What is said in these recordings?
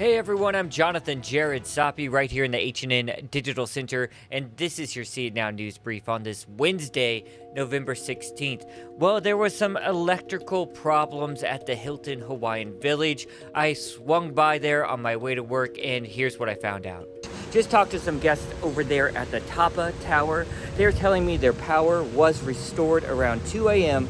Hey everyone, I'm Jonathan Jared Soppy right here in the HNN Digital Center, and this is your See It Now News Brief on this Wednesday, November 16th. Well, there was some electrical problems at the Hilton Hawaiian Village. I swung by there on my way to work, and here's what I found out. Just talked to some guests over there at the Tapa Tower. They're telling me their power was restored around 2 a.m.,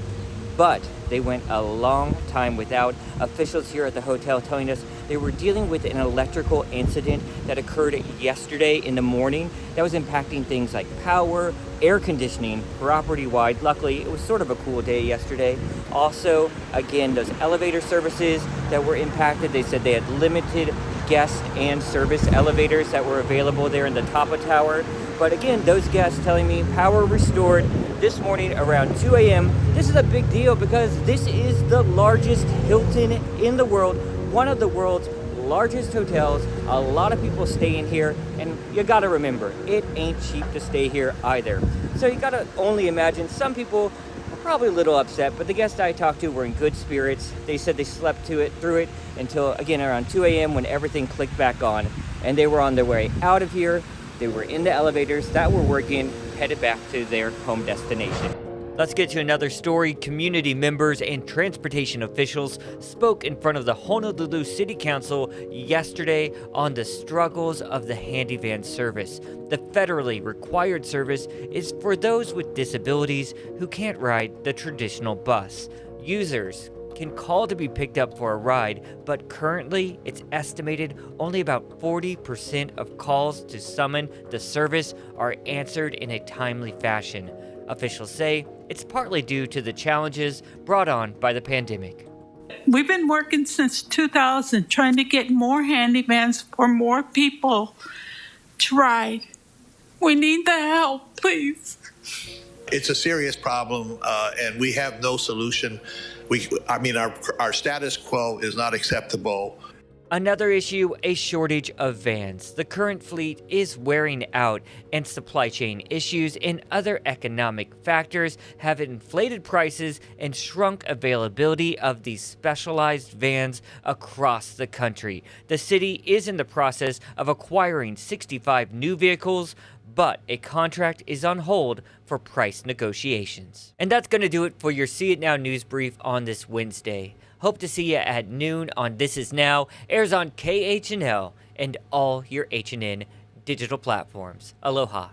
but they went a long time without. Officials here at the hotel telling us they were dealing with an electrical incident that occurred yesterday in the morning that was impacting things like power, air conditioning, property-wide. Luckily, it was sort of a cool day yesterday. Also, again, those elevator services that were impacted, they said they had limited guest and service elevators that were available there in the Tapa Tower. But again, those guests telling me power restored this morning around 2 a.m. This is a big deal because this is the largest Hilton in the world, one of the world's largest hotels. A lot of people stay in here, and you gotta remember, it ain't cheap to stay here either. So you gotta only imagine some people are probably a little upset, but the guests I talked to were in good spirits. They said they slept through it until, again, around 2 a.m. when everything clicked back on, and they were on their way out of here. They were in the elevators that were working, headed back to their home destination. Let's get to another story. Community members and transportation officials spoke in front of the Honolulu City Council yesterday on the struggles of the handy van service. The federally required service is for those with disabilities who can't ride the traditional bus. Users can call to be picked up for a ride, but currently it's estimated only about 40% of calls to summon the service are answered in a timely fashion. Officials say it's partly due to the challenges brought on by the pandemic. We've been working since 2000 trying to get more handy vans for more people to ride. We need the help, please. It's a serious problem, and we have no solution. Our status quo is not acceptable. Another issue, a shortage of vans. The current fleet is wearing out, and supply chain issues and other economic factors have inflated prices and shrunk availability of these specialized vans across the country. The city is in the process of acquiring 65 new vehicles, but a contract is on hold for price negotiations. And that's going to do it for your See It Now News Brief on this Wednesday. Hope to see you at noon on This Is Now, airs on KHNL and all your HNN digital platforms. Aloha.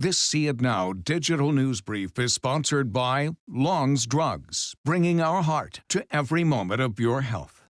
This See It Now digital news brief is sponsored by Long's Drugs, bringing our heart to every moment of your health.